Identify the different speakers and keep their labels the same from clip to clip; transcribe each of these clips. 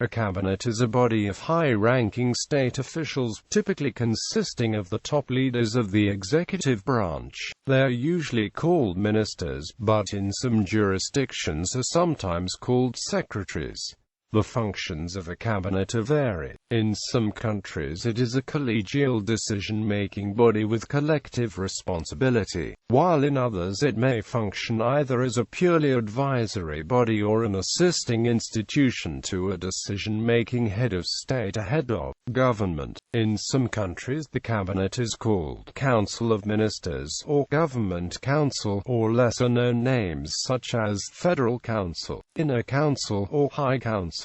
Speaker 1: A cabinet is a body of high-ranking state officials, typically consisting of the top leaders of the executive branch. They are usually called ministers, but in some jurisdictions are sometimes called secretaries. The functions of a cabinet are varied. In some countries it is a collegial decision-making body with collective responsibility, while in others it may function either as a purely advisory body or an assisting institution to a decision-making head of state or head of government. In some countries the cabinet is called Council of Ministers or Government Council, or lesser-known names such as Federal Council, Inner Council, or High Council.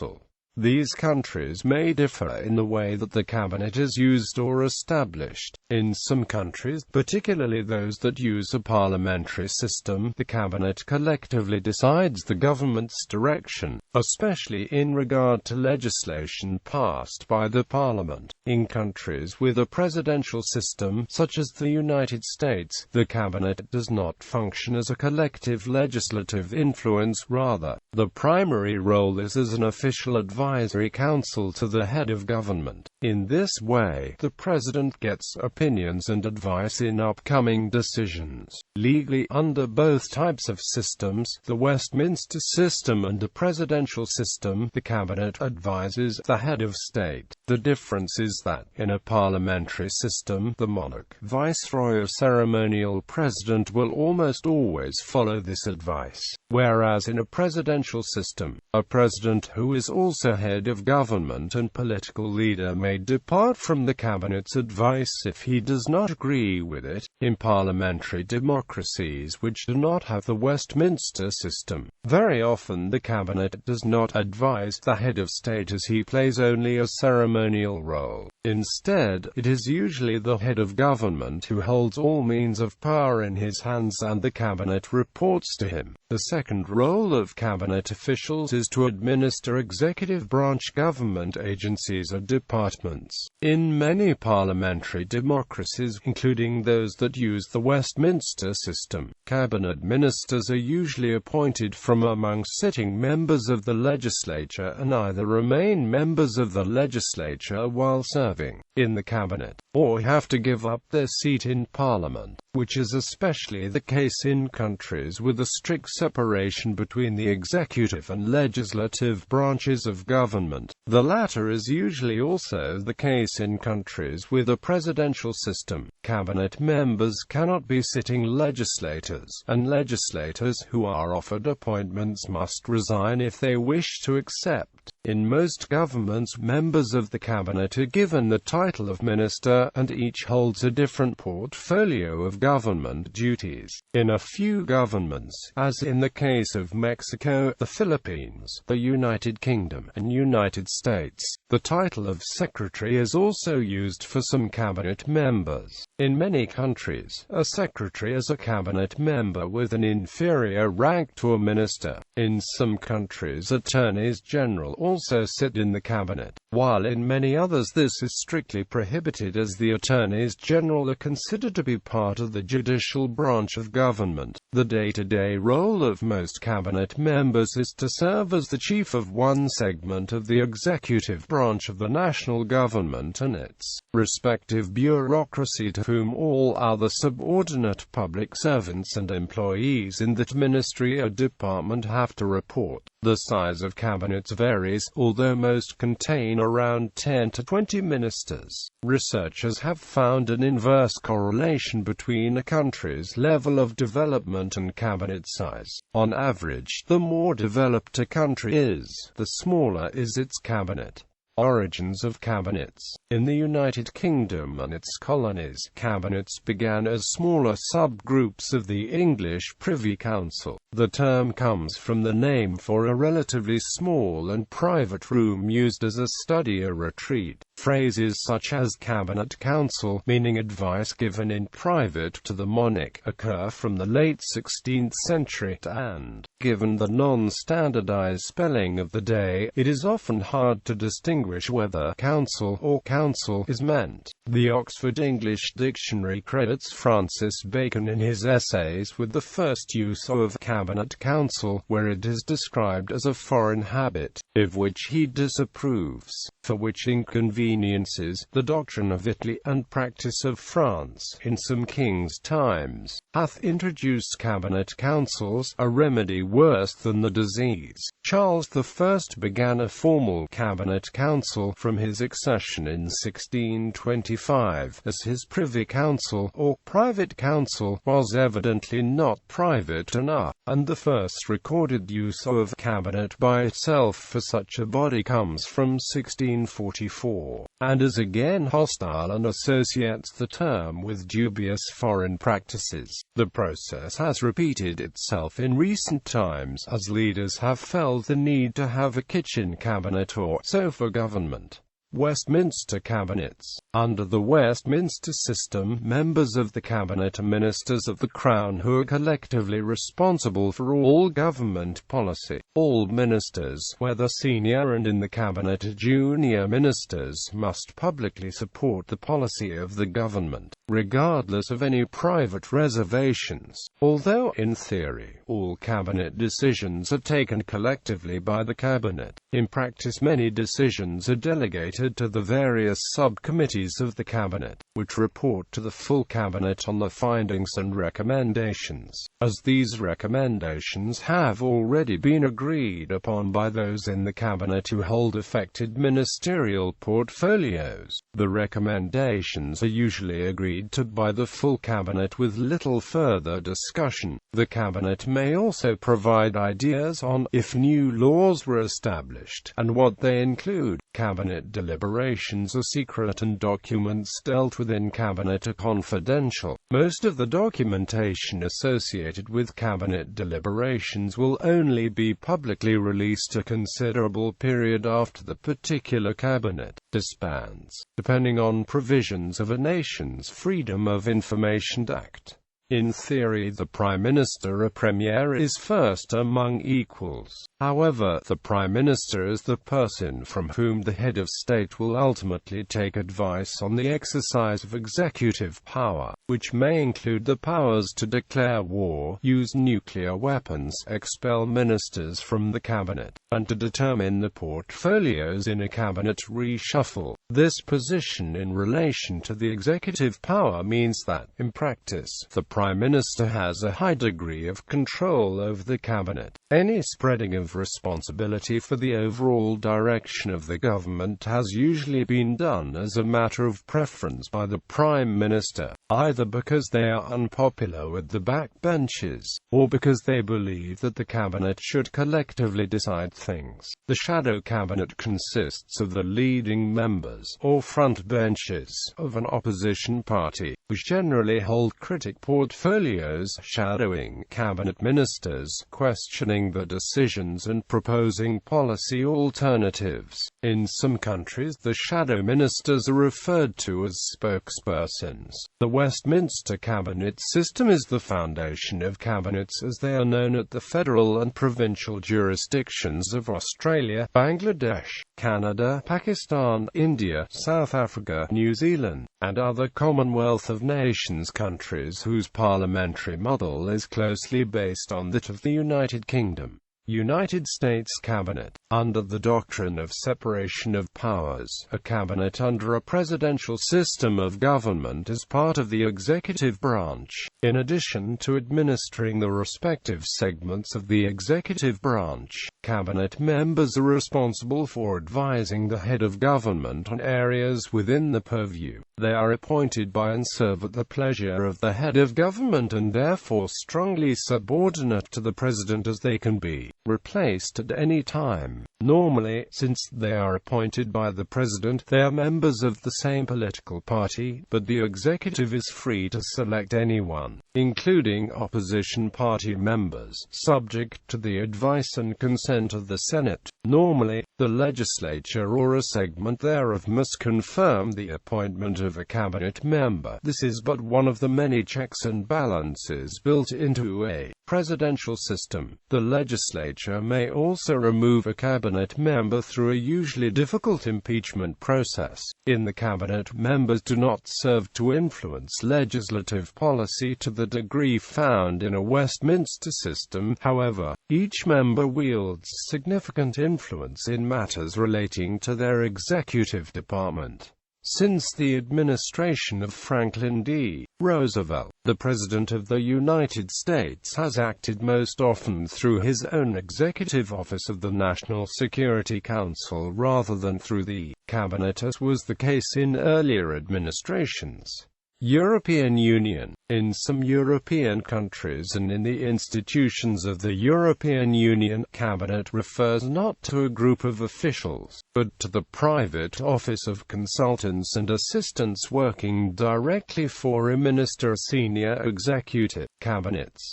Speaker 1: These countries may differ in the way that the cabinet is used or established. In some countries, particularly those that use a parliamentary system, the cabinet collectively decides the government's direction, especially in regard to legislation passed by the parliament. In countries with a presidential system, such as the United States, the cabinet does not function as a collective legislative influence. Rather, the primary role is as an official advisory council to the head of government. In this way, the president gets opinions and advice in upcoming decisions. Legally, under both types of systems, the Westminster system and the presidential system, the cabinet advises the head of state. The difference is that, in a parliamentary system, the monarch, viceroy or ceremonial president will almost always follow this advice, whereas in a presidential system, a president who is also head of government and political leader may depart from the cabinet's advice if he does not agree with it. In parliamentary democracies which do not have the Westminster system, very often the cabinet does not advise the head of state, as he plays only a ceremonial role. Instead, it is usually the head of government who holds all means of power in his hands, and the cabinet reports to him. The second role of cabinet officials is to administer executive branch government agencies or departments. In many parliamentary democracies, including those that use the Westminster system, cabinet ministers are usually appointed from among sitting members of the legislature and either remain members of the legislature while serving in the cabinet, or have to give up their seat in parliament, which is especially the case in countries with a strict separation between the executive and legislative branches of government. The latter is usually also the case in countries with a presidential system. Cabinet members cannot be sitting legislators, and legislators who are offered appointments must resign if they wish to accept. In most governments, members of the cabinet are given the title of minister, and each holds a different portfolio of government duties. In a few governments, as in the case of Mexico, the Philippines, the United Kingdom, and United States, the title of secretary is also used for some cabinet members. In many countries, a secretary is a cabinet member with an inferior rank to a minister. In some countries, attorneys general also sit in the cabinet, while in many others this is strictly prohibited, as the attorneys general are considered to be part of the judicial branch of government. The day-to-day role of most cabinet members is to serve as the chief of one segment of the executive branch of the national government and its respective bureaucracy, to whom all other subordinate public servants and employees in that ministry or department have to report. The size of cabinets varies, although most contain around 10 to 20 ministers. Researchers have found an inverse correlation between a country's level of development and cabinet size. On average, the more developed a country is, the smaller is its cabinet. Origins of cabinets. In the United Kingdom and its colonies, cabinets began as smaller subgroups of the English Privy Council. The term comes from the name for a relatively small and private room used as a study or retreat. Phrases such as cabinet council, meaning advice given in private to the monarch, occur from the late 16th century, and Given the non-standardized spelling of the day, it is often hard to distinguish whether council or council is meant. The Oxford English Dictionary credits Francis Bacon in his essays with the first use of cabinet council, where it is described as a foreign habit, of which he disapproves, for which inconveniences the doctrine of Italy and practice of France, in some kings' times, hath introduced cabinet councils, a remedy worse than the disease. Charles I began a formal cabinet council from his accession in 1625, as his privy council, or private council, was evidently not private enough, and the first recorded use of cabinet by itself for such a body comes from 1644, and is again hostile and associates the term with dubious foreign practices. The process has repeated itself in recent times, as leaders have felt the need to have a kitchen cabinet or sofa government. Westminster Cabinets. Under the Westminster system, members of the Cabinet are ministers of the Crown who are collectively responsible for all government policy. All ministers, whether senior and in the Cabinet or junior ministers, must publicly support the policy of the government, regardless of any private reservations. Although, in theory, all Cabinet decisions are taken collectively by the Cabinet, in practice many decisions are delegated to the various subcommittees of the Cabinet, which report to the full Cabinet on the findings and recommendations. As these recommendations have already been agreed upon by those in the Cabinet who hold affected ministerial portfolios, the recommendations are usually agreed to by the full Cabinet with little further discussion. The Cabinet may also provide ideas on, if new laws were established, and what they include. Cabinet deliberations are secret and documents dealt with in Cabinet are confidential. Most of the documentation associated with Cabinet deliberations will only be publicly released a considerable period after the particular Cabinet disbands, depending on provisions of a nation's Freedom of Information Act. In theory, the Prime Minister or Premier is first among equals. However, the Prime Minister is the person from whom the head of state will ultimately take advice on the exercise of executive power, which may include the powers to declare war, use nuclear weapons, expel ministers from the Cabinet, and to determine the portfolios in a Cabinet reshuffle. This position in relation to the executive power means that, in practice, the Prime Minister has a high degree of control over the Cabinet. Any spreading of responsibility for the overall direction of the government has usually been done as a matter of preference by the Prime Minister, either because they are unpopular with the backbenchers, or because they believe that the Cabinet should collectively decide things. The shadow cabinet consists of the leading members, or front benches, of an opposition party, who generally hold critic portfolios, shadowing cabinet ministers, questioning the decisions and proposing policy alternatives. In some countries, the shadow ministers are referred to as spokespersons. The Westminster Cabinet system is the foundation of cabinets as they are known at the federal and provincial jurisdictions of Australia, Bangladesh, Canada, Pakistan, India, South Africa, New Zealand, and other Commonwealth of Nations countries whose parliamentary model is closely based on that of the United Kingdom. United States Cabinet. Under the doctrine of separation of powers, a cabinet under a presidential system of government is part of the executive branch. In addition to administering the respective segments of the executive branch, cabinet members are responsible for advising the head of government on areas within the purview. They are appointed by and serve at the pleasure of the head of government and therefore strongly subordinate to the president as they can be replaced at any time. Normally, since they are appointed by the president, they are members of the same political party, but the executive is free to select anyone, including opposition party members, subject to the advice and consent of the Senate. Normally, the legislature or a segment thereof must confirm the appointment of a cabinet member. This is but one of the many checks and balances built into a presidential system. The legislature may also remove a cabinet member through a usually difficult impeachment process. In the cabinet, members do not serve to influence legislative policy to the degree found in a Westminster system. However, each member wields significant influence in matters relating to their executive department. Since the administration of Franklin D. Roosevelt, the President of the United States has acted most often through his own executive office of the National Security Council rather than through the Cabinet, as was the case in earlier administrations. European Union. In some European countries and in the institutions of the European Union, cabinet refers not to a group of officials, but to the private office of consultants and assistants working directly for a minister or senior executive. Cabinets